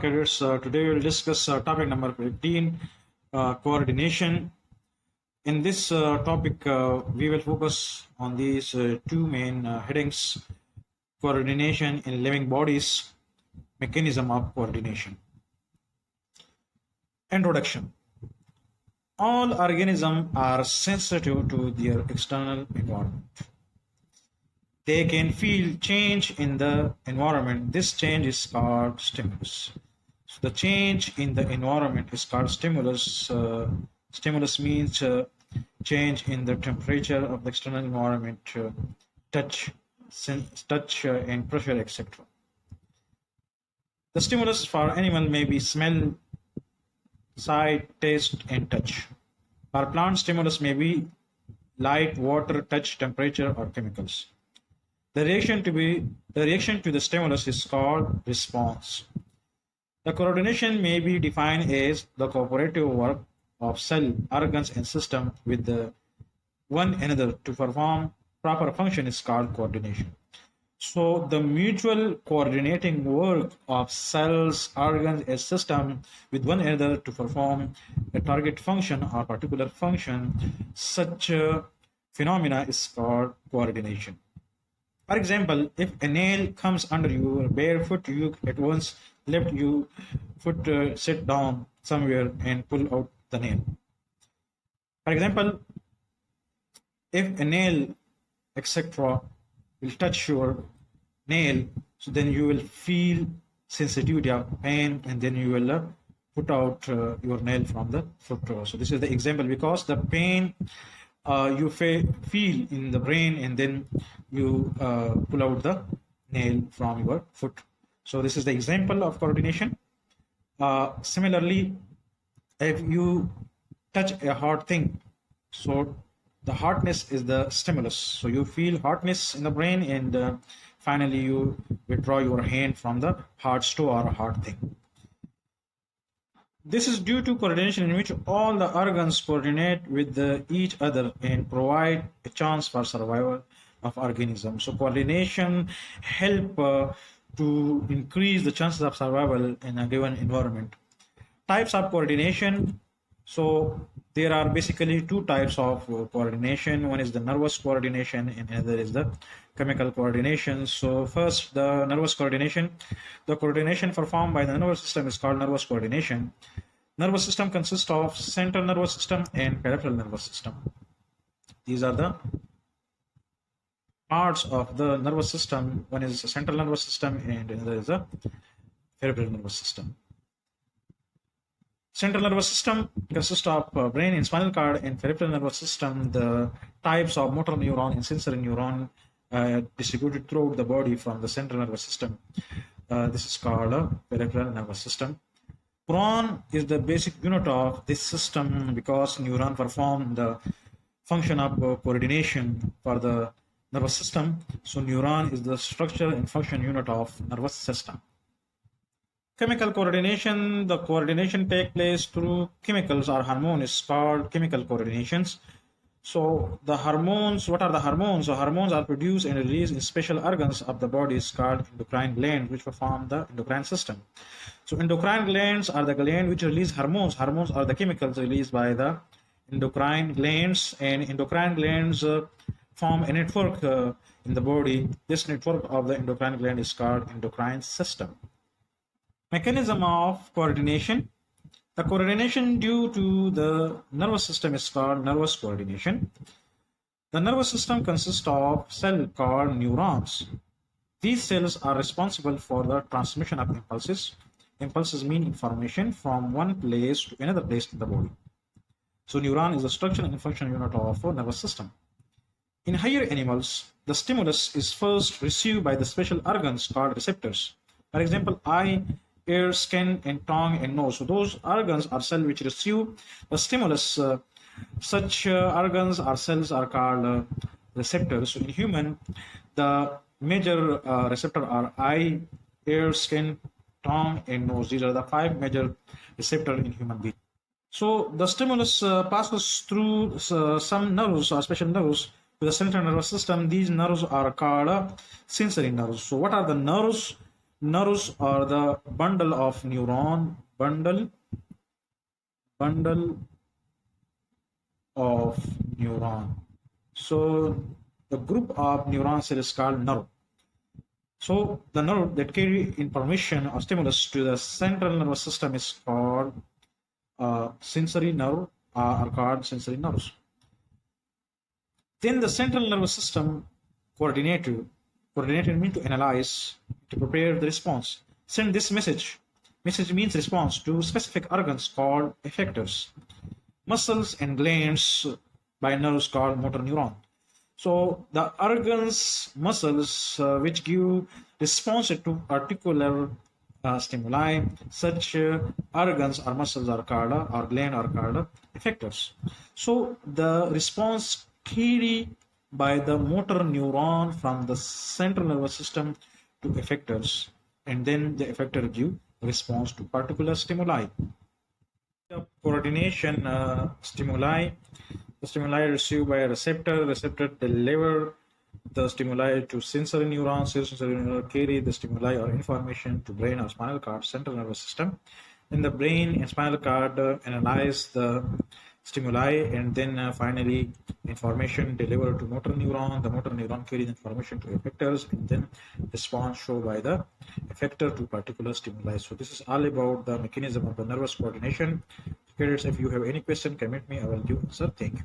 cadets. Today we will discuss topic number 15, coordination. In this topic, we will focus on these two main headings: coordination in living bodies, mechanism of coordination. Introduction. All organisms are sensitive to their external environment. They can feel change in the environment. This change is called stimulus. So the change in the environment is called stimulus. Stimulus means change in the temperature of the external environment, touch, and pressure, etc. The stimulus for animal may be smell, sight, taste, and touch. For plant, stimulus may be light, water, touch, temperature, or chemicals. The reaction to the stimulus is called response. The coordination may be defined as the cooperative work of cell, organs, and system with one another to perform proper function is called coordination. So the mutual coordinating work of cells, organs, and system with one another to perform a target function or particular function, such phenomena is called coordination. For example, if a nail comes under your bare foot, you at once lift your foot, sit down somewhere and pull out the nail. For example, if a nail, etc., will touch your nail, so then you will feel sensitivity of pain, and then you will put out your nail from the foot. So this is the example, because the pain you feel in the brain, and then you pull out the nail from your foot. So this is the example of coordination. Similarly, if you touch a hard thing, so the hardness is the stimulus. So you feel hardness in the brain, and finally you withdraw your hand from the hard stone or a hard thing. This is due to coordination in which all the organs coordinate with each other and provide a chance for survival of organisms. So coordination help to increase the chances of survival in a given environment. Types of coordination. So there are basically two types of coordination. One is the nervous coordination, and another is the chemical coordination. So first, the nervous coordination. The coordination performed by the nervous system is called nervous coordination. Nervous system consists of central nervous system and peripheral nervous system. These are the parts of the nervous system. One is the central nervous system, and another is the peripheral nervous system. Central nervous system consists of brain and spinal cord, and peripheral nervous system, the types of motor neuron and sensory neuron distributed throughout the body from the central nervous system. This is called a peripheral nervous system. Neuron is the basic unit of this system, because neuron perform the function of coordination for the nervous system. So neuron is the structure and function unit of nervous system. Chemical coordination. The coordination takes place through chemicals or hormones, is called chemical coordinations. So the hormones, what are the hormones? So hormones are produced and released in special organs of the body, is called endocrine glands, which perform the endocrine system. So endocrine glands are the gland which release hormones. Hormones are the chemicals released by the endocrine glands, and endocrine glands form a network in the body. This network of the endocrine gland is called endocrine system. Mechanism of coordination. The coordination due to the nervous system is called nervous coordination. The nervous system consists of cells called neurons. These cells are responsible for the transmission of impulses. Impulses mean information from one place to another place in the body. So neuron is the structure and function unit of a nervous system. In higher animals, the stimulus is first received by the special organs called receptors. For example, eye, ear, skin, and tongue, and nose. So those organs are cells which receive the stimulus. Such organs or cells are called receptors. So in human, the major receptor are eye, ear, skin, tongue, and nose. These are the 5 major receptors in human being. So the stimulus passes through some nerves or special nerves to the central nervous system. These nerves are called sensory nerves. So what are the nerves Nerves are the bundle of neuron. So the group of neurons is called nerve. So the nerve that carry information or stimulus to the central nervous system is called sensory nerve are called sensory nerves. Then the central nervous system coordinated means to analyze, to prepare the response. Send this message. Message means response to specific organs called effectors. Muscles and glands by nerves called motor neuron. So the organs, muscles, which give response to particular stimuli, such organs or muscles are called, or gland are called effectors. So the response carried by the motor neuron from the central nervous system to effectors, and then the effector give response to particular stimuli. The coordination stimuli, the stimuli received by a receptor deliver the stimuli to sensory neurons, sensory neurons carry the stimuli or information to brain or spinal cord, central nervous system. Then the brain and spinal cord analyze the stimuli, and then finally information delivered to motor neuron. The motor neuron carries information to effectors, and then response shown by the effector to particular stimuli. So this is all about the mechanism of the nervous coordination. Cadets, if you have any question, comment me. I will give answer. Thank you.